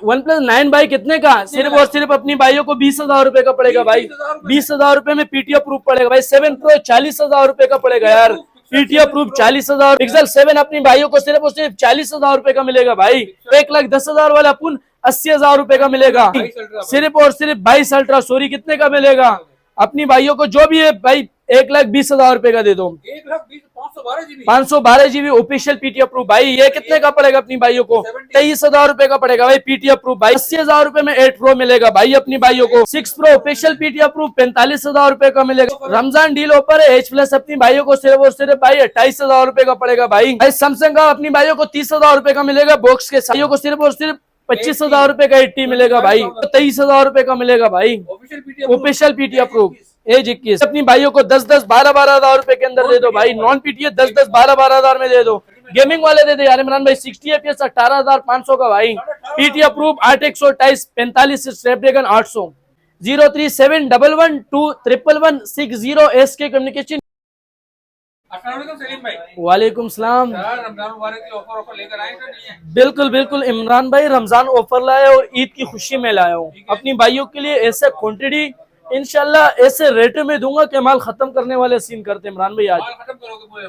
OnePlus 9 भाई कितने का? सिर्फ और सिर्फ अपनी भाइयों को 20,000 रुपए का पड़ेगा भाई। 20,000 रुपए में पीटीओ प्रूफ पड़ेगा भाई। 7 Pro 40,000 रुपए का पड़ेगा यार। PTO proof 40,000। पिक्सल 7 अपनी भाइयों को सिर्फ और सिर्फ 40,000 रुपए का मिलेगा भाई। 1,10,000 वाला पुन 80,000 रुपए का मिलेगा। सिर्फ और सिर्फ 22 अल्ट्रा सॉरी कितने का मिलेगा अपनी भाइयों को? जो भी है भाई 1,20,000 रुपए का दे दो। 512 GB ऑफिशियल पीटीओ प्रूफ भाई। ये कितने का पड़ेगा अपनी भाइयों को? 23,000 रुपए का पड़ेगा भाई पीटीओ प्रूफ भाई। 80,000 रुपए में 8 Pro मिलेगा भाई अपनी भाइयों को। 6 Pro ऑफिशियल पीटीओ प्रूफ 45,000 रुपए का मिलेगा। रमजान डील ऑफर है। H+ अपनी भाइयों को सिर्फ और सिर्फ भाई 28,000 रुपए का पड़ेगा भाई। सैमसंग का अपनी भाइयों को 30,000 रुपए का मिलेगा बॉक्स के साथ। को सिर्फ और सिर्फ 25,000 रुपए का 80 मिलेगा भाई। 23,000 रुपए का मिलेगा भाई ऑफिशियल पीटीओ प्रूफ। एज 21 अपनी भाइयों को 10-10 12-12 हजार रुपए के अंदर दे दो भाई। नॉन पीटीए 10-10 12-12 हजार में दे दो। गेमिंग वाले दे दो यार इमरान भाई 60 FPS 18,500 का भाई। PTA proof 8/128 45 Snapdragon 800 03711211160 SK communication. वालेकुम सलाम। बिल्कुल बिल्कुल इमरान भाई रमजान ऑफर लाया और ईद की खुशी में लाया हूँ अपनी भाइयों के लिए। ऐसे क्वांटिटी इंशाल्लाह ऐसे रेट में दूंगा कि माल खत्म करने वाले सीन करते इमरान भाई आज।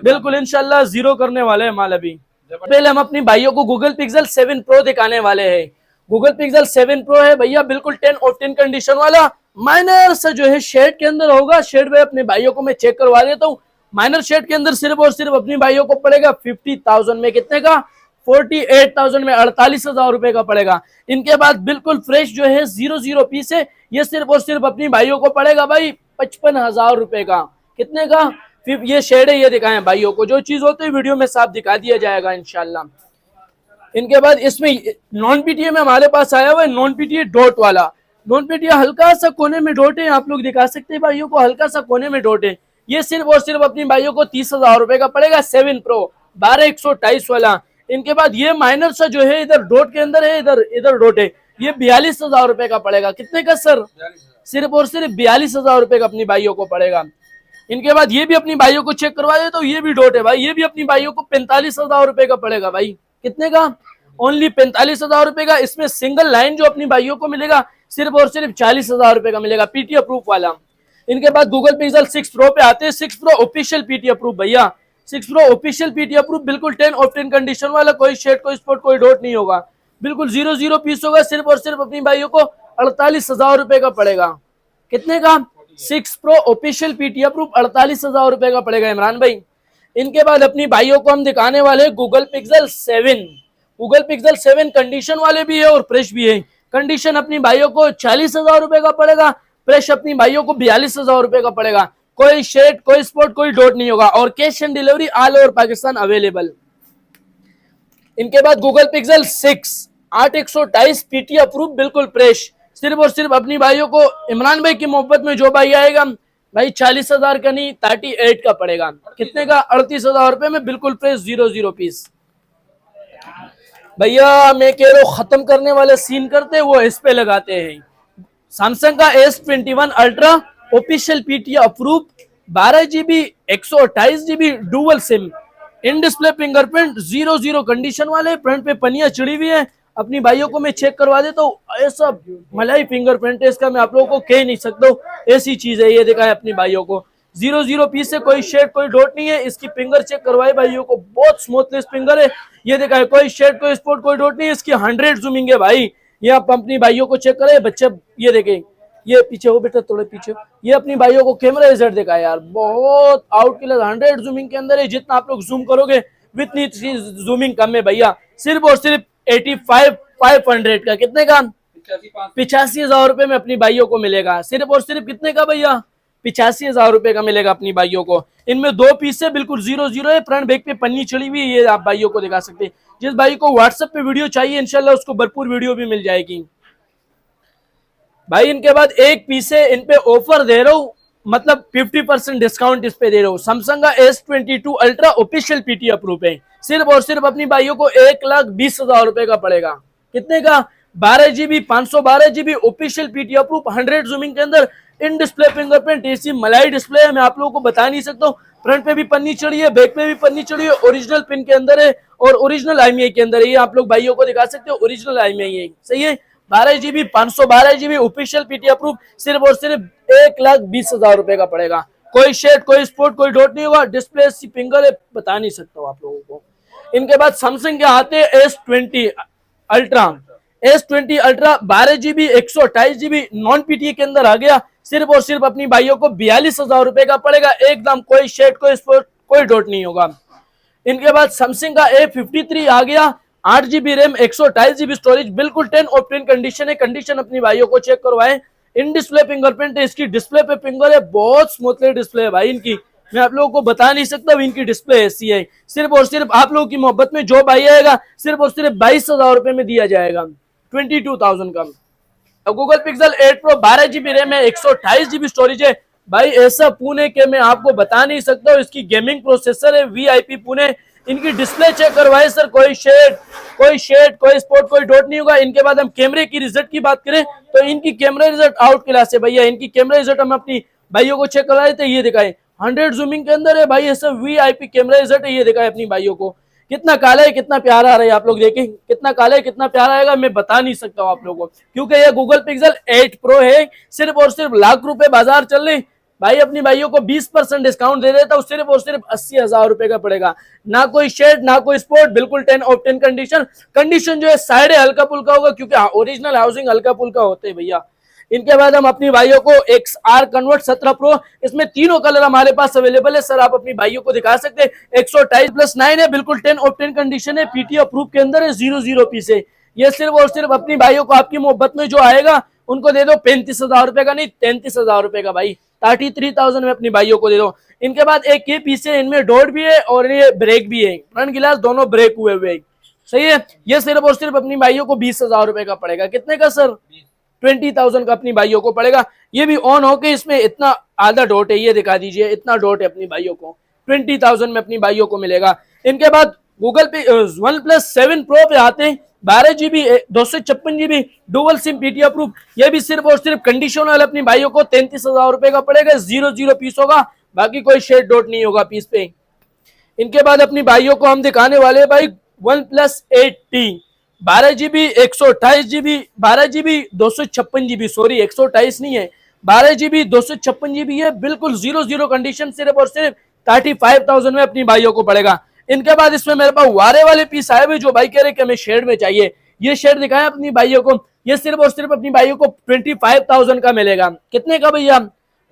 बिल्कुल इंशाल्लाह जीरो करने वाले हैं माल। अभी पहले हम अपनी भाइयों को गूगल पिक्सल 7 Pro दिखाने वाले हैं। गूगल पिक्सल 7 Pro है भैया बिल्कुल 10 of 10 कंडीशन वाला। माइनर से जो है शेड के अंदर होगा। शेड में अपने भाइयों को मैं चेक करवा देता हूँ। माइनर शेड के अंदर सिर्फ और सिर्फ अपनी भाइयों को पड़ेगा 50,000 में। कितने का? 48,000 में 48,000 रुपए का पड़ेगा। इनके बाद बिल्कुल फ्रेश जो है 00 पीस है। ये सिर्फ और सिर्फ अपनी भाइयों को पड़ेगा भाई 55,000 रुपए का। कितने का? फिर ये शेड है ये दिखाएं भाइयों को। जो चीज होती है वीडियो में साफ दिखा दिया जाएगा इंशाल्लाह। इनके बाद इसमें नॉन पीटीए में हमारे पास आया हुआ है नॉन पीटीए डॉट वाला। नॉन पीटीए हल्का सा कोने में डॉट है। आप लोग दिखा सकते हैं भाइयों को हल्का सा कोने में डॉट है। ये सिर्फ और सिर्फ अपनी भाइयों को 30,000 रुपए का पड़ेगा। 7 Pro 12/128 वाला। इनके बाद ये माइनर सा जो है इधर डॉट के अंदर है इधर डॉट है। ये 42,000 रुपए का पड़ेगा। कितने का सर? सिर्फ और सिर्फ 42,000 रुपए का अपनी भाइयों को पड़ेगा। इनके बाद ये भी अपनी भाइयों को चेक करवा दे तो ये भी डॉट है भाई। ये भी अपनी भाइयों को 45,000 रुपए का पड़ेगा भाई। कितने का? ओनली 45,000 रुपए का। इसमें सिंगल लाइन जो अपनी भाइयों को मिलेगा सिर्फ और सिर्फ 40,000 रुपए का मिलेगा पीटीए प्रूफ वाला। इनके बाद गूगल पिक्सल 6 Pro पे आते हैं। 6 Pro ऑफिशियल पीटीए प्रूफ भैया। 6 Pro ऑफिशियल पीटीए प्रूफ बिल्कुल 10 of 10 कंडीशन वाला। कोई शेड कोई स्पॉट कोई डॉट नहीं होगा। बिल्कुल 00 पीस होगा। सिर्फ और सिर्फ अपनी भाइयों को 48,000 रुपए का पड़ेगा। कितने का? 6 Pro ऑफिशियल पीटीए प्रूफ 48,000 रुपए का पड़ेगा इमरान भाई। इनके बाद अपनी भाइयों को हम दिखाने वाले Google pixel 7। Google pixel 7 condition वाले भी है और फ्रेश भी है। कंडीशन अपनी भाइयों को 40,000 रुपए का पड़ेगा। फ्रेश अपनी भाइयों को 42,000 रुपए का पड़ेगा। कोई शेड कोई स्पॉट कोई डॉट नहीं होगा और cash on delivery all over Pakistan available. इनके बाद गूगल पिक्सल 6 8/128 पीटीए प्रूफ बिल्कुल फ्रेश। सिर्फ और सिर्फ अपनी भाइयों को इमरान भाई की मोहब्बत में जो भाई आएगा भाई 40,000 का नहीं 38 का पड़ेगा। कितने का? 38,000 रुपए में बिल्कुल फ्रेश 00 पीस। भैया मैं कह रहा हूँ खत्म करने वाले सीन करते वो इस पे लगाते हैं। सैमसंग का S21 ultra official PTA approve 12 GB 128 GB dual SIM in display fingerprint 00 condition वाले। फ्रंट पे पनिया चिड़ी हुई है। अपनी भाइयों को मैं चेक करवा देता हूँ। ऐसा मलाई फिंगरप्रिंट है इसका मैं आप लोगों को कह नहीं सकता हूँ। ऐसी चीज है। ये देखा है अपनी भाइयों को 00 पीस से कोई शेड कोई डॉट नहीं है। इसकी फिंगर चेक करवाए भाइयों को। बहुत स्मूथनेस फिंगर है। ये देखा है कोई शेड कोई स्पॉट कोई डॉट नहीं है। इसकी 100 जूमिंग है भाई। ये आप अपनी भाइयों को चेक करें बच्चे। ये देखें ये पीछे हो बेटा थोड़े पीछे। ये अपनी भाइयों को कैमरा रिजल्ट देखा है यार। बहुत आउट क्लियर 100 जूमिंग के अंदर है। जितना आप लोग जूम करोगे वितनी जूमिंग कम है भैया। सिर्फ और सिर्फ 85,500 का। कितने का? 85,000 रुपए में अपनी भाइयों को मिलेगा। सिर्फ और सिर्फ कितने का भैया? 85,000 रुपए का मिलेगा अपनी भाइयों को। इनमें 2 पीस है बिल्कुल 00 है। फ्रंट बैक पे पन्नी चढ़ी हुई है। ये आप भाइयों को दिखा सकते हैं। जिस भाई को व्हाट्सएप पे वीडियो चाहिए इंशाल्लाह उसको भरपूर वीडियो भी मिल जाएगी भाई। इनके बाद एक पीस है। इन पे ऑफर दे रहा हूँ मतलब 50% डिस्काउंट इस पे दे रहा हूँ। सैमसंग का S22 ultra official PTA approve है। सिर्फ और सिर्फ अपनी भाइयों को 1,20,000 रुपए का पड़ेगा। कितने का? 12 GB 512 GB official PTA approve 100 zooming के अंदर इन डिस्प्ले फिंगरप्रिंट ऐसी मलाई डिस्प्ले है। मैं आप लोगों को बता नहीं सकता हूँ। फ्रंट पे भी पन्नी चढ़ी है बैक पे भी पन्नी चढ़ी है। ओरिजिनल पिन के अंदर है और ओरिजिनल IMEI के अंदर ये आप लोग भाइयों को दिखा सकते हो, ओरिजिनल IMEI है, सही है। 12 GB 512 GB official PT approve, सिर्फ और सिर्फ 1,20,000 रुपए का पड़ेगा। कोई शेड, कोई स्पोर्ट, कोई डॉट नहीं होगा, डिस्प्ले सिंगल है, बता नहीं सकता हूँ आप लोगों को। इनके बाद सैमसंग के आते हैं S20 ultra. S20 ultra 12 GB 128 GB non PTA के अंदर आ गया, सिर्फ और सिर्फ अपनी भाइयों को 42,000 रुपए का पड़ेगा एकदम, कोई शेड, कोई स्पोर्ट, कोई डॉट नहीं होगा। इनके बाद सैमसंग का A53 आ गया, 8 GB रैम 128 GB स्टोरेज, बिल्कुल 10 ऑफ 10 कंडीशन है। कंडीशन अपनी भाइयों को चेक करवाएं। इन डिस्प्ले फिंगरप्रिंट है, इसकी डिस्प्ले पे फिंगर है, बहुत स्मूथली डिस्प्ले है भाई इनकी, मैं आप लोगों को बता नहीं सकता इनकी डिस्प्ले ऐसी है। सिर्फ और सिर्फ आप लोगों की मोहब्बत में जो भाई आएगा सिर्फ और सिर्फ 22,000 रुपए में दिया जाएगा, 22,000 का। Google pixel 8 Pro 12 GB RAM है, 128 GB स्टोरेज है भाई, ऐसा पुणे के मैं आपको बता नहीं सकता हूँ। इसकी गेमिंग प्रोसेसर है VIP पुणे। इनकी डिस्प्ले चेक करवाए सर, कोई शेड, कोई स्पॉट, कोई डॉट नहीं होगा। इनके बाद हम कैमरे की रिजल्ट की बात करें तो इनकी कैमरा रिजल्ट आउट क्लास है भैया। इनकी कैमरा रिजल्ट हम अपनी भाइयों को चेक करवाए थे, ये दिखाए 100 जूमिंग के अंदर है भाई, ऐसा VIP कैमरा रिजल्ट है, ये दिखाए अपनी भाइयों को। कितना काला है, कितना प्यारा आ रहा है, आप लोग देखें कितना काला है, कितना प्यारा आएगा, मैं बता नहीं सकता हूँ आप लोगों को, क्योंकि ये गूगल पिक्सल 8 Pro है। सिर्फ और सिर्फ लाख रुपए बाजार चल रही भाई, अपनी भाइयों को 20% डिस्काउंट दे देता हूँ, सिर्फ और सिर्फ 80,000 रुपए का पड़ेगा। ना कोई शेड, ना कोई स्पोर्ट, बिल्कुल 10 ऑफ 10 कंडीशन जो है साइड हल्का फुल्का होगा, क्योंकि ओरिजिनल हाउसिंग हल्का फुल्का होते हैं भैया। इनके बाद हम अपनी भाइयों को XR कन्वर्ट 17 Pro, इसमें तीनों कलर हमारे पास अवेलेबल है सर, आप अपनी भाइयों को दिखा सकते हैं। 128+9 है, बिल्कुल 10 ऑफ 10 कंडीशन है, PT अप्रूव के अंदर है, 00 पीस है। ये सिर्फ और सिर्फ अपनी भाइयों को आपकी मोहब्बत में जो आएगा उनको दे दो 35,000 रुपए का, नहीं 33,000 रुपए का भाई, 33,000 में अपनी भाइयों को दे दो। इनके बाद एक ये पीस है, इनमें डॉट भी है और ये ब्रेक भी है, फ्रंट गिलास दोनों ब्रेक हुए हुए, सही है। ये सिर्फ और सिर्फ अपनी भाइयों को 20,000 रुपए का पड़ेगा। कितने का सर? 20,000 का अपनी भाइयों को पड़ेगा। ये भी ऑन होके इसमें इतना आधा डॉट है, ये दिखा दीजिए, इतना डॉट है अपनी भाइयों को, 20,000 में अपनी भाइयों को मिलेगा। इनके बाद गूगल पे OnePlus 7 Pro पे आते हैं, 12 GB 256 GB dual SIM PT approve, ये भी सिर्फ और सिर्फ कंडीशन वाले अपनी भाइयों को 33,000 रुपए का पड़ेगा, 00 पीस होगा, बाकी कोई शेड डॉट नहीं होगा पीस पे। इनके बाद अपनी भाइयों को हम दिखाने वाले हैं भाई OnePlus 8T, 12 GB 128 GB, 12 GB 256 GB, sorry 128 नहीं है, 12 GB 256 GB है, बिल्कुल 00 कंडीशन, सिर्फ और सिर्फ 35,000 में अपनी भाइयों को पड़ेगा। इनके बाद इसमें मेरे पास वारे वाले पीस आए हुए, जो भाई कह रहे कि हमें शेड में चाहिए, ये शेड दिखाएं अपनी भाइयों को, ये सिर्फ और सिर्फ अपनी भाइयों को 25,000 का मिलेगा। कितने का भैया?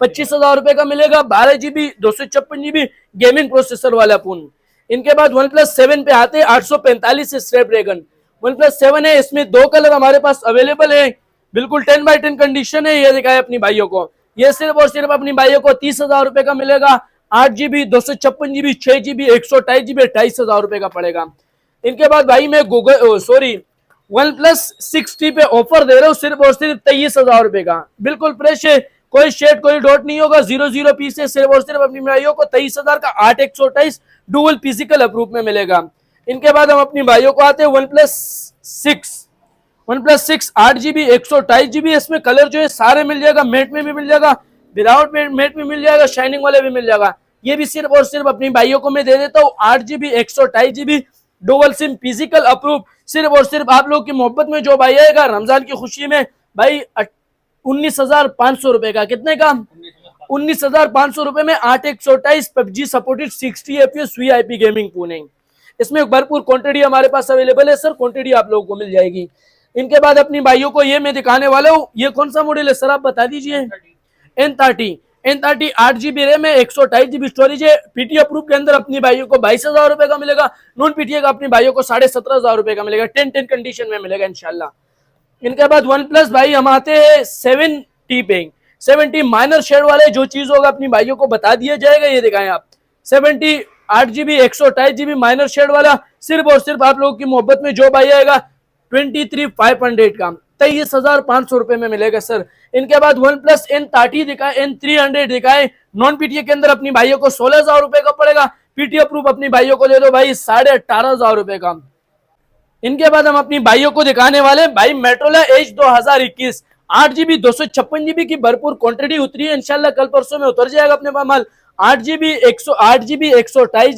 25,000 रुपए का मिलेगा, 12 GB 256 GB गेमिंग प्रोसेसर वाला फोन। इनके बाद OnePlus 7 पे आते हैं, 845 से स्नैपड्रैगन OnePlus 7 है, इसमें दो कलर हमारे पास अवेलेबल है, बिल्कुल 10/10 कंडीशन है, ये दिखाए अपनी भाइयों को। ये सिर्फ और सिर्फ अपनी भाइयों को 30,000 रुपए का मिलेगा, 8 GB 256 GB 6 GB 128 GB 28,000 रुपए का पड़ेगा। इनके बाद भाई मैं OnePlus 6T पे ऑफर दे रहा हूँ, सिर्फ और सिर्फ 23,000 रुपए का, बिल्कुल फ्रेश है, कोई शेड, कोई डॉट नहीं होगा, 00 पीस है, सिर्फ और सिर्फ अपनी भाइयों को 23,000 का 8/128 डुअल फिजिकल अप्रूव में मिलेगा। इनके बाद हम अपनी भाइयों को आते हैं OnePlus 6 8 GB 128 GB, इसमें कलर जो है सारे मिल जाएगा, मैट में भी मिल जाएगा, विदाउट मैट में मिल जाएगा, शाइनिंग वाले भी मिल जाएगा। ये भी सिर्फ और सिर्फ अपनी भाइयों को मैं दे देता हूँ 8 GB 128 GB dual SIM physical approve, सिर्फ और सिर्फ आप लोग की मोहब्बत में जो भाई आएगा रमजान की खुशी में भाई 19,500 रुपए का। कितने का? 19,500 रुपए में 8/128 PUBG supported 60 FPS VIP gaming phone है। इसमें भरपूर क्वांटिटी हमारे पास अवेलेबल है सर, क्वांटिटी आप लोगों को मिल जाएगी। इनके बाद अपनी भाइयों को ये मैं दिखाने वाला हूँ, ये कौन सा मॉडल है सर आप बता दीजिए? N30 8 GB रैम है, 128 GB स्टोरेज है, PT अप्रूव के अंदर अपनी भाइयों को 22,000 रुपए का मिलेगा, नॉन PTA का अपनी भाइयों को 17,500 रुपए का मिलेगा, 10/10 कंडीशन में मिलेगा इंशाल्लाह। इनके बाद OnePlus भाई हम आते हैं 7T पे, 7T माइनर शेड वाले, जो चीज होगा अपनी भाइयों को बता दिया जाएगा, ये दिखाएं आप 7T 8 GB 128 GB minor shade वाला, सिर्फ और सिर्फ आप लोगों की मोहब्बत में जो भाई आएगा 23,500 का 23,500 रुपए में मिलेगा सर। इनके बाद OnePlus N30 दिखाए, N300 दिखाए, नॉन PTA के अंदर अपनी भाइयों को 16,000 रुपए का पड़ेगा, PT अप्रूव अपनी भाइयों को दे दो भाई 18,500 रुपए का। इनके बाद हम अपनी भाइयों को दिखाने वाले भाई Motorola Edge 2021, 8 GB 256 GB की भरपूर क्वांटिटी उतरी है, इंशाल्लाह कल परसों में उतर जाएगा अपने पास माल। 8 GB 12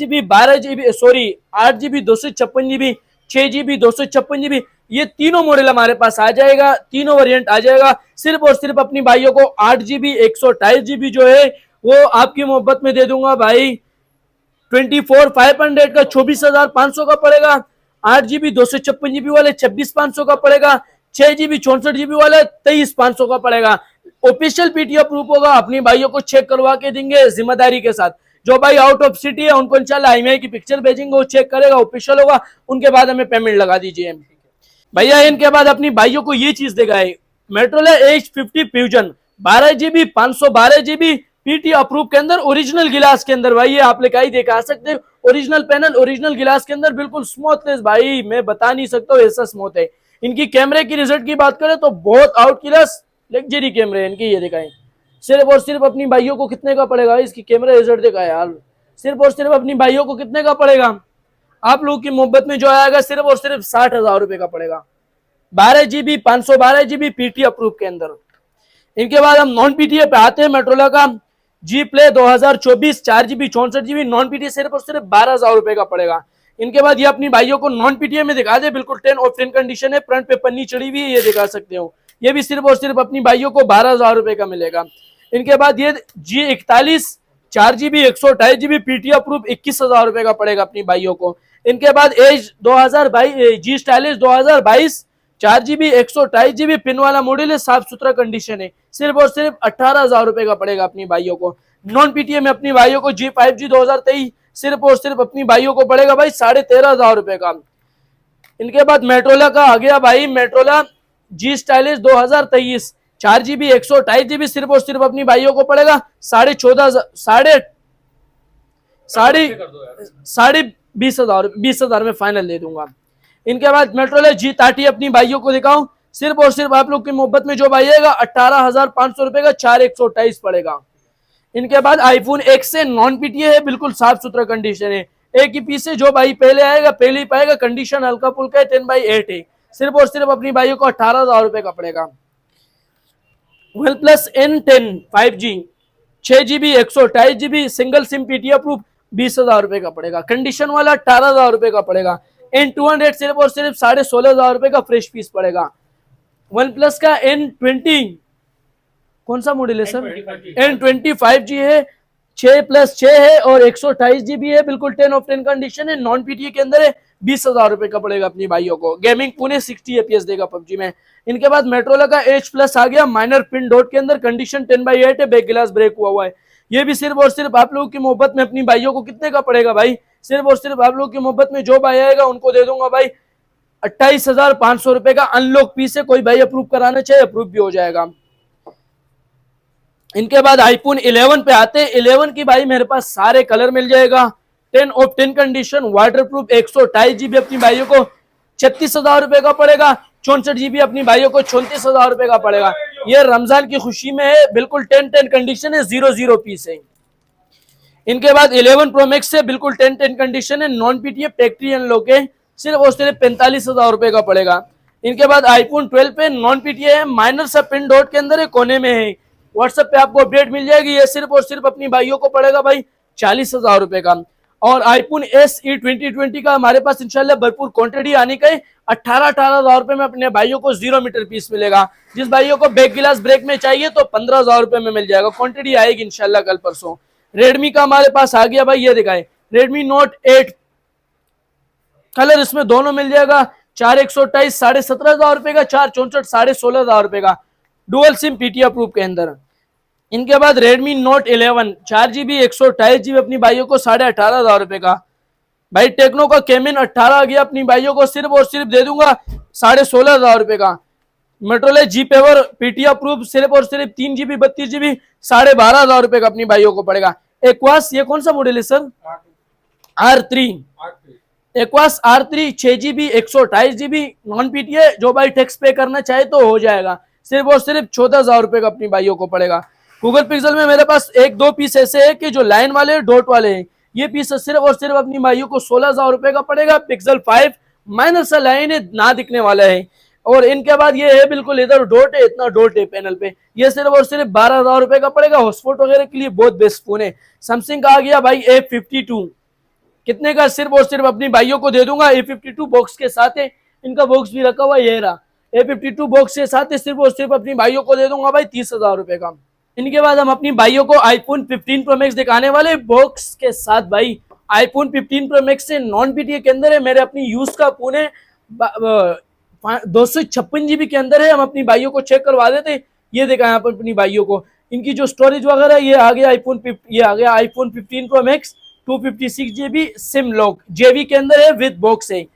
GB, sorry 8 GB 256 GB, 6 GB 256 GB, ये तीनों मॉडल हमारे पास आ जाएगा, तीनों वेरिएंट आ जाएगा। सिर्फ और सिर्फ अपनी भाइयों को 8 GB 128 GB जो है वो आपकी मोहब्बत में दे दूंगा भाई 24,500 का 24,500 का पड़ेगा। 8 GB 256 GB वाले 26,500 का पड़ेगा। 6 GB 64 GB वाले 23,500 का पड़ेगा। ऑफिशियल पीटीओ प्रूफ होगा, अपनी भाइयों को चेक करवा के देंगे जिम्मेदारी के साथ। जो भाई आउट ऑफ सिटी है उनको इंशाल्लाह IMEI की पिक्चर भेजेंगे, वो चेक करेगा, ऑफिशियल होगा, उनके बाद हमें पेमेंट लगा दीजिए भैया। इनके बाद अपनी भाइयों को ये चीज देगा मेट्रोला H50 fusion 12 GB 512 GB PT approve के अंदर, ओरिजिनल गिलास के अंदर भाई, ये आप लेकर ही देखा सकते हैं। ओरिजिनल पैनल, ओरिजिनल गिलास के अंदर, बिल्कुल स्मूथनेस भाई मैं बता नहीं सकता हूँ, ऐसा स्मूथ है। इनकी कैमरे की रिजल्ट की बात करें तो बहुत आउट क्लास लग्जरी कैमरे इनकी, ये दिखाएं। सिर्फ और सिर्फ अपनी भाइयों को कितने का पड़ेगा, इसकी कैमरा रिजल्ट देखा यार, सिर्फ और सिर्फ अपनी भाइयों को कितने का पड़ेगा, आप लोग की मोहब्बत में जो आएगा सिर्फ और सिर्फ 60,000 रुपए का पड़ेगा। 12 GB 512 GB पीटी अप्रूव के अंदर। इनके बाद हम नॉन पीटीए पे आते हैं। मेट्रोला का G play 2024 4 GB 64 GB non PTA सिर्फ और सिर्फ 12,000 रुपए का पड़ेगा। इनके बाद ये अपनी भाइयों को नॉन पीटीए में दिखा दे, बिल्कुल 10 ऑफ 10 कंडीशन है, फ्रंट पे पन्नी चढ़ी हुई है, ये दिखा सकते हो। ये भी सिर्फ और सिर्फ अपनी भाइयों को 12,000 रुपए का मिलेगा। इनके बाद ये G41 4 GB 128 GB PT approve 21,000 रुपए का पड़ेगा अपनी भाइयों को। इनके बाद एज 2022 जी स्टाइलिश 2022 4 GB 128 GB पिन वाला मॉडल है, साफ सुथरा कंडीशन है, सिर्फ और सिर्फ 18,000 रुपए का पड़ेगा अपनी भाइयों को। नॉन पीटीए में अपनी भाइयों को G5G 2023 सिर्फ और सिर्फ अपनी भाइयों को पड़ेगा भाई 13,500 रुपए का। इनके बाद मेट्रोला का आ गया भाई, मेट्रोला जी स्टाइलिश 2023 4 GB 128 GB सिर्फ और सिर्फ अपनी भाइयों को पड़ेगा 20,000 में फाइनल दे दूंगा। इनके बाद मेट्रोला G30 अपनी भाइयों को दिखाऊं, सिर्फ और सिर्फ आप लोग की मोहब्बत में जो भाई आएगा 18,500 रुपए का 4128 पड़ेगा। इनके बाद आईफोन X से नॉन पीटीए है, बिल्कुल साफ सुथरा कंडीशन है, एक ही पीस है, जो भाई पहले आएगा पहले ही पाएगा, कंडीशन हल्का फुल्का है, 10/8 है, सिर्फ और सिर्फ अपनी भाइयों को 18,000 रुपए का पड़ेगा। OnePlus N10 5G 6 GB 128 GB single SIM PTA approve 20,000 रुपए का पड़ेगा, कंडीशन वाला 18,000 रुपए का पड़ेगा। N200 सिर्फ और सिर्फ 16,500 रुपए का फ्रेश पीस पड़ेगा। OnePlus का N20 कौन सा मॉडल है सर, N20 5G है, 6+6 है और 128 GB है, बिल्कुल 10 ऑफ 10 कंडीशन है, नॉन पीटीए के अंदर है, 20,000 रुपए का पड़ेगा अपनी भाइयों को। गेमिंग पुणे 60 FPS देगा पबजी में। इनके बाद मेट्रोला का H+ आ गया, माइनर पिन डॉट के अंदर, कंडीशन 10/8 है, बैक ग्लास ब्रेक हुआ है। ये भी सिर्फ और सिर्फ आप लोगों की मोहब्बत में अपनी भाइयों को कितने का पड़ेगा भाई, सिर्फ और सिर्फ आप लोगों की मोहब्बत में जो भाई आएगा उनको दे दूंगा भाई 28,500 रुपए का। अनलॉक पीस है, कोई भाई अप्रूव कराना चाहे अप्रूव भी हो जाएगा। इनके बाद आईफोन 11 पे आते हैं। 11 की भाई मेरे पास सारे कलर मिल जाएगा, 10 ऑफ 10 कंडीशन, वाटरप्रूफ, 128 GB अपनी भाइयों को 36,000 रुपए का पड़ेगा, 64 GB अपनी भाइयों को 34,000 रुपए का पड़ेगा। ये रमजान की खुशी में है, बिल्कुल 10-10 कंडीशन है, 0-0 पीस है। इनके बाद 11 प्रो मैक्स है, बिल्कुल 10-10 कंडीशन है, नॉन पीटीए, फैक्ट्री अनलॉक है, सिर्फ और सिर्फ 45,000 रुपए का पड़ेगा। इनके बाद आईफोन 12 पे नॉन पीटीए है, माइनर सा पिन डॉट के अंदर है, कोने में है, व्हाट्सएप पे आपको अपडेट मिल जाएगी। ये सिर्फ और सिर्फ अपनी भाइयों को पड़ेगा भाई 40,000 रुपए का। और आईफोन SE 2020 का हमारे पास इंशाल्लाह भरपूर क्वांटिटी आने का है, 18,000 रुपए में अपने भाइयों को 0 मीटर पीस मिलेगा। जिस भाइयों को बैक गिलास ब्रेक में चाहिए तो 15,000 रुपए में मिल जाएगा, क्वांटिटी आएगी इंशाल्लाह कल परसों। रेडमी का हमारे पास आ गया भाई, ये दिखाए रेडमी नोट 8 कलर, इसमें दोनों मिल जाएगा, 4 128 17,500 रुपए का, 4 64 16,500 रुपए का, डुअल सिम पीटी अप्रूव के अंदर। इनके बाद Redmi Note 11 4 GB 128 GB अपनी भाइयों को 18,500 रुपए का। भाई टेक्नो का केमिन 18 आ गया, अपनी भाइयों को सिर्फ और सिर्फ दे दूंगा 16,500 रुपए का। मेट्रोले जी पेवर पीटी अप्रूव सिर्फ और सिर्फ 3 GB 32 GB 12,500 रुपए का अपनी भाइयों को पड़ेगा। एक्वास, ये कौन सा मॉडल है sir, R3 aqueous R3 6 GB 128 GB non PTA, जो भाई टैक्स पे करना चाहे तो हो जाएगा, सिर्फ और सिर्फ 14,000 रुपए का अपनी भाइयों को पड़ेगा। गूगल पिक्सल में मेरे पास 1-2 पीस ऐसे है कि जो लाइन वाले डॉट वाले हैं, ये पीस सिर्फ और सिर्फ अपनी भाइयों को 16,000 रुपए का पड़ेगा। पिक्सल 5 माइनर सा लाइन है, ना दिखने वाला है। और इनके बाद ये है बिल्कुल इधर डॉट है, इतना डॉट है पैनल पे। ये सिर्फ और सिर्फ 12,000 रुपए का पड़ेगा। हॉटस्पॉट वगैरह के लिए बहुत बेस्ट फोन है। सैमसंग का आ गया भाई A52, कितने का? सिर्फ और सिर्फ अपनी भाइयों को दे दूंगा। A52 बॉक्स के साथ है, इनका बॉक्स भी रखा हुआ ये रहा। A52 बॉक्स के साथ है, सिर्फ और सिर्फ अपनी भाइयों को दे दूंगा भाई 30,000 रुपए का। इनके बाद हम अपनी भाइयों को iPhone 15 Pro Max दिखाने वाले बॉक्स के साथ। भाई iPhone 15 Pro Max से नॉन PTA के अंदर है, मेरे अपनी यूज का फोन है, 256 GB के अंदर है। हम अपनी भाइयों को चेक करवा देते। ये देखा यहाँ पर अपनी भाइयों को इनकी जो स्टोरेज वगैरह, ये आ गया iPhone 15 Pro Max 256 GB SIM lock JB के अंदर है, विद बॉक्स है।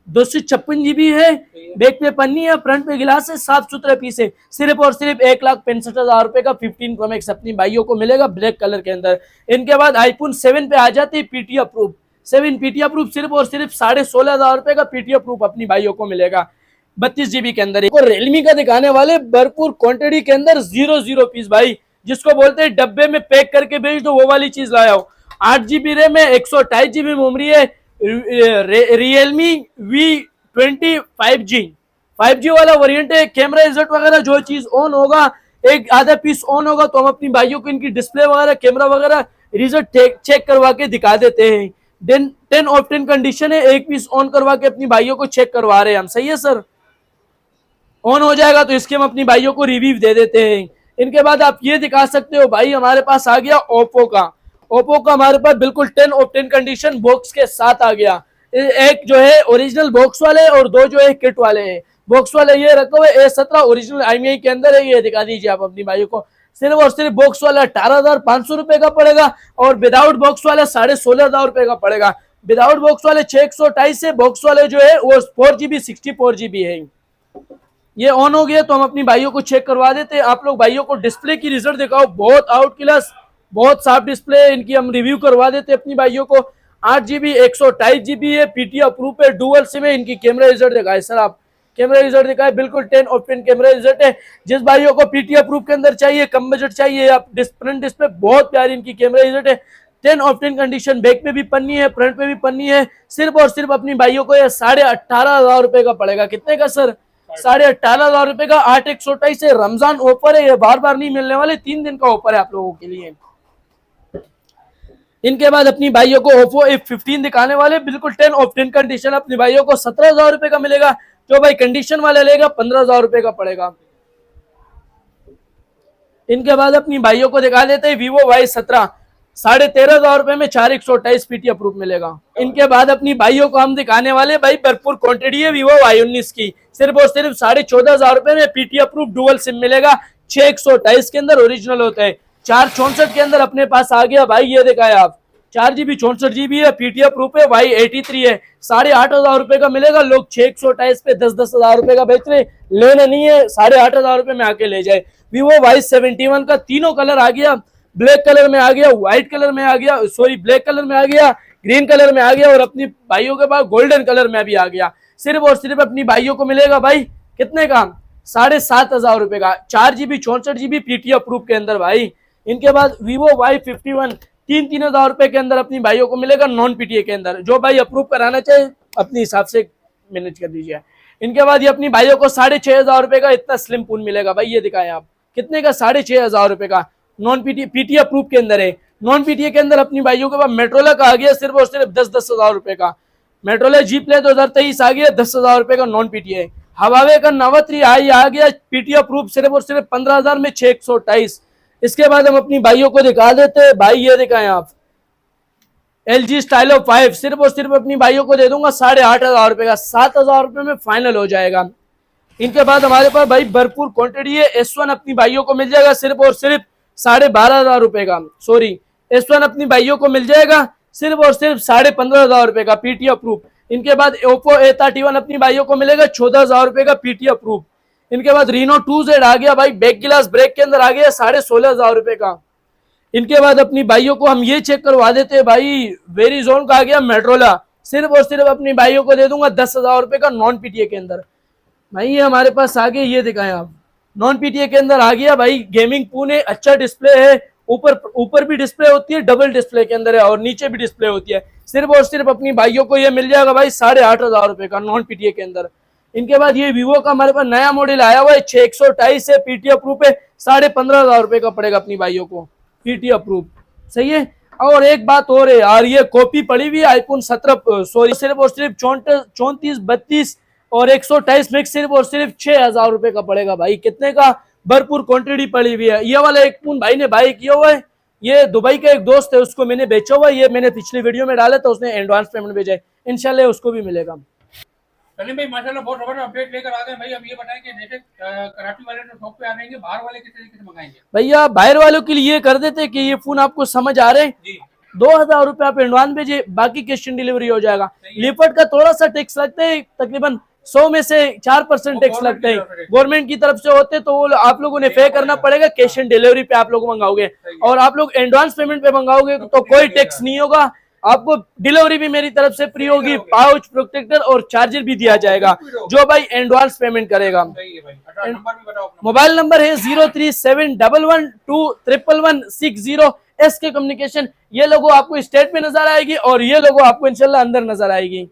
256 GB है, बैक पे पन्नी है, फ्रंट पे गिलास है, साफ सुथरा पीस है। सिर्फ और सिर्फ 1,65,000 रुपए का 15 Pro Max अपनी भाइयों को मिलेगा ब्लैक कलर के अंदर। इनके बाद iPhone 7 पे आ जाते हैं PTA अप्रूव, 7 PTA अप्रूव, सिर्फ और सिर्फ 16,500 रुपए का PTA अप्रूव अपनी भाइयों को मिलेगा 32 GB के अंदर। और Realme का दिखाने वाले भरपूर क्वांटिटी के अंदर 0 पीस भाई, जिसको बोलते हैं डब्बे में पैक करके भेज दो, वो वाली चीज लाया हो। 8 GB रैम है, 128 GB मेमोरी है। Realme V20 5G वाला वेरिएंट है। कैमरा रिजल्ट वगैरह जो चीज ऑन होगा, एक आधा पीस ऑन होगा तो हम अपनी भाइयों को इनकी डिस्प्ले वगैरह, कैमरा वगैरह रिजल्ट चेक करवा के दिखा देते हैं। 10 ऑफ 10 कंडीशन है, एक पीस ऑन करवा के अपनी भाइयों को चेक करवा रहे हैं हम। सही है सर, ऑन हो जाएगा तो इसके हम अपनी भाइयों को रिव्यू दे देते हैं। इनके बाद आप ये दिखा सकते हो भाई, हमारे पास आ गया ओप्पो का हमारे पास बिल्कुल 10 ऑफ 10 कंडीशन बॉक्स के साथ आ गया। एक जो है ओरिजिनल बॉक्स वाले और दो जो है किट वाले हैं। बॉक्स वाले ये रखे हुए A17 ओरिजिनल IMEI के अंदर है, ये दिखा दीजिए आप अपनी भाइयों को। सिर्फ और सिर्फ बॉक्स वाला 18,500 रुपए का पड़ेगा, और विदाउट बॉक्स वाला 16,500 रुपए का पड़ेगा। विदाउट बॉक्स वाले 628 है, बॉक्स वाले जो है वो 4GB 64 GB है। ये ऑन हो गया तो हम अपनी भाइयों को चेक करवा देते हैं। आप लोग भाइयों को डिस्प्ले की रिजल्ट दिखाओ, बहुत आउट क्लास, बहुत साफ डिस्प्ले है इनकी, हम रिव्यू करवा देते हैं अपनी भाइयों को। 8 GB 128 GB है, PTA अप्रूव है, डुअल सिम है। इनकी कैमरा रिजल्ट दिखाए सर, आप कैमरा रिजल्ट दिखाए, बिल्कुल 10 ऑफ 10 कैमरा रिजल्ट है। जिस भाइयों को PTA अप्रूव के अंदर चाहिए, कम बजट चाहिए, आप फ्रंट डिस्प्ले बहुत प्यारी इनकी कैमरा रिजल्ट है। 10 ऑफ 10 कंडीशन, बैक पे भी पन्नी है, फ्रंट पे भी पन्नी है। सिर्फ और सिर्फ अपनी भाइयों को यह 18,500 रुपए का पड़ेगा। कितने का सर? 18,500 रुपए का। 8/128 है, रमजान ऑफर है, ये बार बार नहीं मिलने वाले, 3 दिन का ऑफर है आप लोगों के लिए। इनके बाद अपनी भाइयों को Oppo F15 दिखाने वाले, बिल्कुल 10 ऑफ 10 कंडीशन अपनी भाइयों को 17,000 रुपए का मिलेगा। जो भाई कंडीशन वाले लेगा 15,000 रुपए का पड़ेगा। इनके बाद अपनी भाइयों को दिखा देते हैं Vivo Y17, 13,500 रुपए में 4/128 PTA अप्रूव मिलेगा। इनके बाद अपनी भाइयों को हम दिखाने वाले भाई भरपूर क्वांटिटी है Vivo Y19 की, सिर्फ और सिर्फ 14,500 रुपए में PTA अप्रूव डुअल सिम मिलेगा। 6/128 के अंदर ओरिजिनल होता है। 4/64 के अंदर अपने पास आ गया भाई, ये दिखाए आप, 4GB 64GB है, PTA अप्रूव है, Y83 है, 8,500 रुपए का मिलेगा। लोग 6/128 पे 10,000 रुपए का बेच रहे, लेना नहीं है, 8,500 रुपए में आके ले जाए। Vivo Y71 का तीनों कलर आ गया, ब्लैक कलर में आ गया, व्हाइट कलर में आ गया, सॉरी ब्लैक कलर में आ गया, ग्रीन कलर में आ गया, और अपनी भाइयों के पास गोल्डन कलर में भी आ गया। सिर्फ और सिर्फ अपनी भाइयों को मिलेगा भाई कितने का? 7,500 रुपए का, 4GB 64GB PTA अप्रूव के अंदर भाई। इनके बाद Vivo Y51 3,000 रुपए के अंदर अपनी भाइयों को मिलेगा नॉन PTA के अंदर। जो भाई अप्रूव कराना चाहे अपने हिसाब से मैनेज कर दीजिए। इनके बाद ये अपनी भाइयों को 6,500 रुपए का इतना स्लिम फोन मिलेगा भाई, ये दिखाएं आप, कितने का? 6,500 रुपए का, नॉन PTA अप्रूव के अंदर है। नॉन PTA के अंदर अपनी भाइयों के पास मेट्रोला का आ गया, सिर्फ और सिर्फ 10,000 रुपए का। मेट्रोला G Play 2023 आ गया, 10,000 रुपए का नॉन PTA। हवावे का Nova 3i आ गया, PTA अप्रूव, सिर्फ और सिर्फ 15,000 में 6/128। इसके बाद हम अपनी भाइयों को दिखा देते हैं भाई, ये दिखाएं आप, LG Stylo 5, सिर्फ और सिर्फ अपनी भाइयों को दे दूंगा 8,500 रुपए का, 7,000 रुपए में फाइनल हो जाएगा। इनके बाद हमारे पास भाई भरपूर क्वांटिटी है। S1 अपनी भाइयों को मिल जाएगा सिर्फ और सिर्फ 12,500 रुपए का, सॉरी S1 अपनी भाइयों को मिल जाएगा सिर्फ और सिर्फ 15,500 रुपए का PTA अप्रूव। इनके बाद Oppo A31 अपनी भाइयों को मिलेगा 14,000 रुपए का PTA अप्रूव। इनके बाद Reno 2Z आ गया भाई, बैक गिलास ब्रेक के अंदर आ गया, 16,500 रुपए का। इनके बाद अपनी भाइयों को हम ये चेक करवा देते हैं भाई, वेरिजोन का आ गया मेट्रोला, सिर्फ और सिर्फ अपनी भाइयों को दे दूंगा 10,000 रुपए का नॉन PTA के अंदर। भाई ये हमारे पास आगे, ये दिखाएं आप, नॉन PTA के अंदर आ गया भाई, गेमिंग फोन है, अच्छा डिस्प्ले है, ऊपर भी डिस्प्ले होती है, डबल डिस्प्ले के अंदर है, और नीचे भी डिस्प्ले होती है। सिर्फ और सिर्फ अपनी भाइयों को ये मिल जाएगा भाई 8,500 रुपए का नॉन PTA के अंदर। इनके बाद ये वीवो का हमारे पास नया मॉडल आया हुआ है 6128 है, पीटी अप्रूव है, 15,500 रुपए का पड़ेगा अपनी भाइयों को, पीटी अप्रूव। सही है। और एक बात और है यार, ये कॉपी पड़ी हुई है आईफोन 17 सॉरी सिर्फ और सिर्फ 34 32 और 128 में सिर्फ और सिर्फ 6,000 रुपए का पड़ेगा भाई। कितने का? भरपूर क्वांटिटी पड़ी हुई है। ये वाला एक फोन भाई ने बाई किया हुआ है, ये दुबई का एक दोस्त है उसको मैंने बेचा हुआ है, ये मैंने पिछली वीडियो में डाला था, उसने एडवांस पेमेंट भेजा है, इंशाल्लाह उसको भी मिलेगा। सलीम भाई माशाल्लाह बहुत जबरदस्त अपडेट लेकर आ गए भाई। अब ये बताएं कि जैसे कराची वाले तो शॉप पे आ रहेंगे, बाहर वाले किस तरीके से मंगाएंगे? भैया बाहर वालों के लिए कर देते कि ये फोन आपको समझ आ रहे हैं, 2,000 रुपए आप एडवांस भेजिए, बाकी कैश ऑन डिलीवरी हो जाएगा। लिफट का थोड़ा सा टैक्स लगता है, तकरीबन 100 में से 4% टैक्स लगते हैं, गवर्नमेंट की तरफ से होते, तो वो आप लोगों ने पे करना पड़ेगा। कैश ऑन डिलीवरी पे आप लोग मंगाओगे और आप लोग एडवांस पेमेंट पे मंगाओगे तो कोई टैक्स नहीं होगा, आपको डिलीवरी भी मेरी तरफ से फ्री होगी, पाउच प्रोटेक्टर और चार्जर भी दिया जाएगा जो भाई एडवांस पेमेंट करेगा। मोबाइल नंबर है 0371121160। SK कम्युनिकेशन, ये लोगो आपको स्टेट में नजर आएगी और ये लोगो आपको इंशाल्लाह अंदर नजर आएगी।